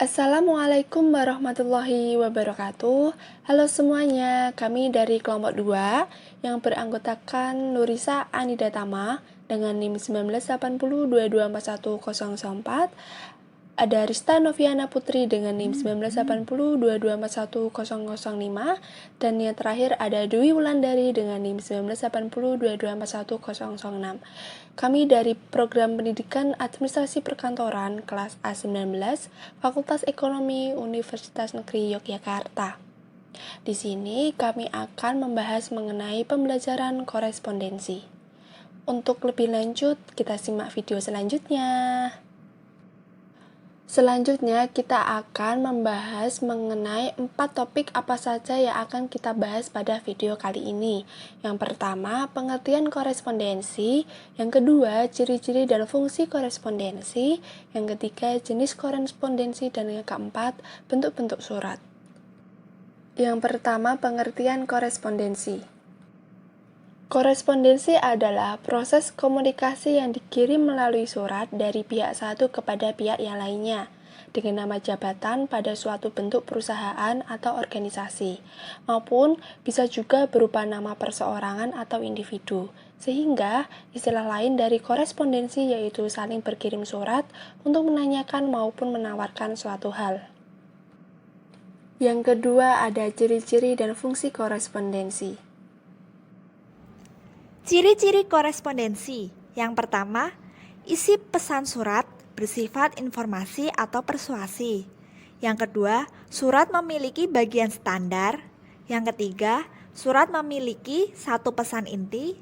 Assalamualaikum warahmatullahi wabarakatuh. Halo semuanya, kami dari kelompok 2 yang beranggotakan Nurisa Anida Tama dengan NIM 1980224104. Ada Rista Noviana Putri dengan NIM 1980224105, dan yang terakhir ada Dwi Wulandari dengan NIM 1980224106. Kami dari Program Pendidikan Administrasi Perkantoran kelas A19, Fakultas Ekonomi Universitas Negeri Yogyakarta. Di sini kami akan membahas mengenai pembelajaran korespondensi. Untuk lebih lanjut, kita simak video selanjutnya. Selanjutnya, kita akan membahas mengenai 4 topik apa saja yang akan kita bahas pada video kali ini. Yang pertama, pengertian korespondensi. Yang kedua, ciri-ciri dan fungsi korespondensi. Yang ketiga, jenis korespondensi. Dan yang keempat, bentuk-bentuk surat. Yang pertama, pengertian korespondensi. Korespondensi adalah proses komunikasi yang dikirim melalui surat dari pihak satu kepada pihak yang lainnya, dengan nama jabatan pada suatu bentuk perusahaan atau organisasi, maupun bisa juga berupa nama perseorangan atau individu. Sehingga, istilah lain dari korespondensi yaitu saling berkirim surat untuk menanyakan maupun menawarkan suatu hal. Yang kedua, ada ciri-ciri dan fungsi korespondensi. Ciri-ciri korespondensi. Yang pertama, isi pesan surat bersifat informasi atau persuasi. Yang kedua, surat memiliki bagian standar. Yang ketiga, surat memiliki satu pesan inti.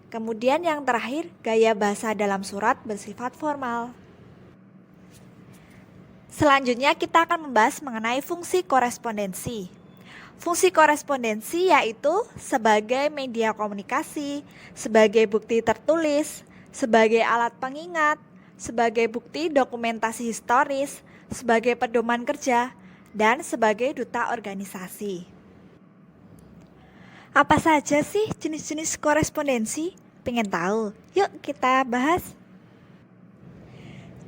Kemudian yang terakhir, gaya bahasa dalam surat bersifat formal. Selanjutnya kita akan membahas mengenai fungsi korespondensi. Fungsi korespondensi yaitu sebagai media komunikasi, sebagai bukti tertulis, sebagai alat pengingat, sebagai bukti dokumentasi historis, sebagai pedoman kerja, dan sebagai duta organisasi. Apa saja sih jenis-jenis korespondensi? Pengen tahu? Yuk kita bahas.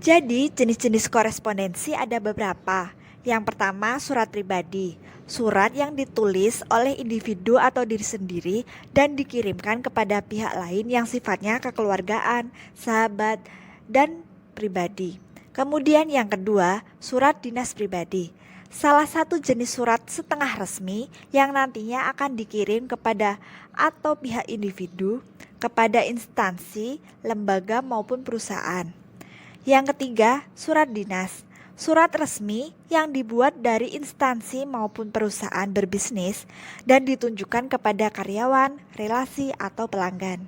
Jadi jenis-jenis korespondensi ada beberapa. Yang pertama, surat pribadi. Surat yang ditulis oleh individu atau diri sendiri dan dikirimkan kepada pihak lain yang sifatnya kekeluargaan, sahabat, dan pribadi. Kemudian yang kedua, surat dinas pribadi. Salah satu jenis surat setengah resmi yang nantinya akan dikirim kepada atau pihak individu, kepada instansi, lembaga maupun perusahaan. Yang ketiga, surat dinas. Surat resmi yang dibuat dari instansi maupun perusahaan berbisnis dan ditunjukkan kepada karyawan, relasi, atau pelanggan.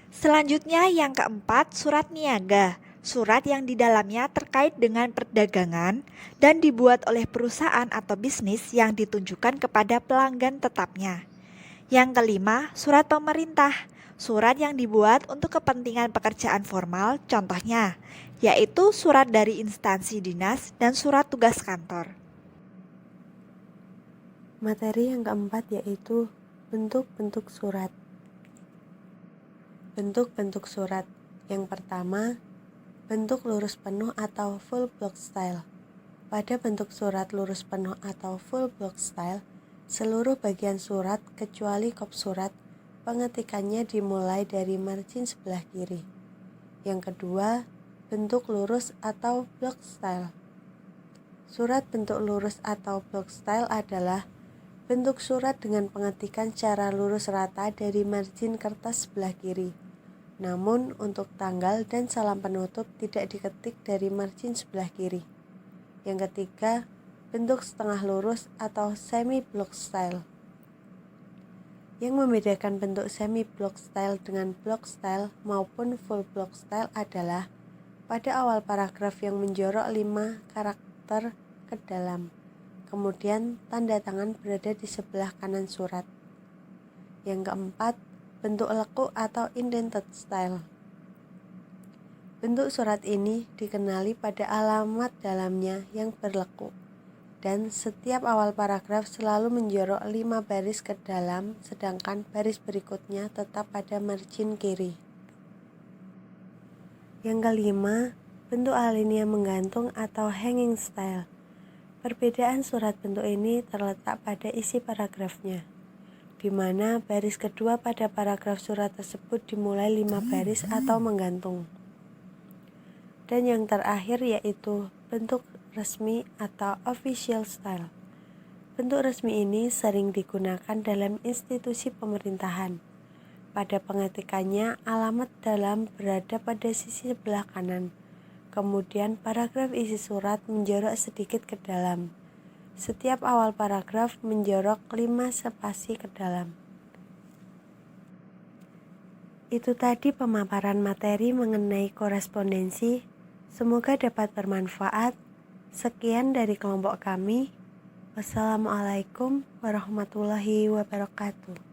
Selanjutnya yang keempat, surat niaga. Surat yang di dalamnya terkait dengan perdagangan dan dibuat oleh perusahaan atau bisnis yang ditunjukkan kepada pelanggan tetapnya. Yang kelima, surat pemerintah. Surat yang dibuat untuk kepentingan pekerjaan formal, contohnya, yaitu surat dari instansi dinas dan surat tugas kantor. Materi yang keempat yaitu bentuk-bentuk surat. Bentuk-bentuk surat. Yang pertama, bentuk lurus penuh atau full block style. Pada bentuk surat lurus penuh atau full block style, seluruh bagian surat kecuali kop surat pengetikannya dimulai dari margin sebelah kiri. Yang kedua, bentuk lurus atau block style. Surat bentuk lurus atau block style adalah bentuk surat dengan pengetikan secara lurus rata dari margin kertas sebelah kiri. Namun untuk tanggal dan salam penutup tidak diketik dari margin sebelah kiri. Yang ketiga, bentuk setengah lurus atau semi block style. Yang membedakan bentuk semi block style dengan block style maupun full block style adalah pada awal paragraf yang menjorok 5 karakter ke dalam. Kemudian tanda tangan berada di sebelah kanan surat. Yang keempat, bentuk lekuk atau indented style. Bentuk surat ini dikenali pada alamat dalamnya yang berlekuk. Dan setiap awal paragraf selalu menjorok 5 baris ke dalam, sedangkan baris berikutnya tetap pada margin kiri. Yang kelima, bentuk alinea menggantung atau hanging style. Perbedaan surat bentuk ini terletak pada isi paragrafnya, di mana baris kedua pada paragraf surat tersebut dimulai 5 baris atau menggantung. Dan yang terakhir yaitu bentuk resmi atau official style. Bentuk resmi ini sering digunakan dalam institusi pemerintahan. Pada pengetikannya, alamat dalam berada pada sisi sebelah kanan. Kemudian paragraf isi surat menjorok sedikit ke dalam. Setiap awal paragraf menjorok 5 spasi ke dalam. Itu tadi pemaparan materi mengenai korespondensi. Semoga dapat bermanfaat. Sekian dari kelompok kami. Wassalamualaikum warahmatullahi wabarakatuh.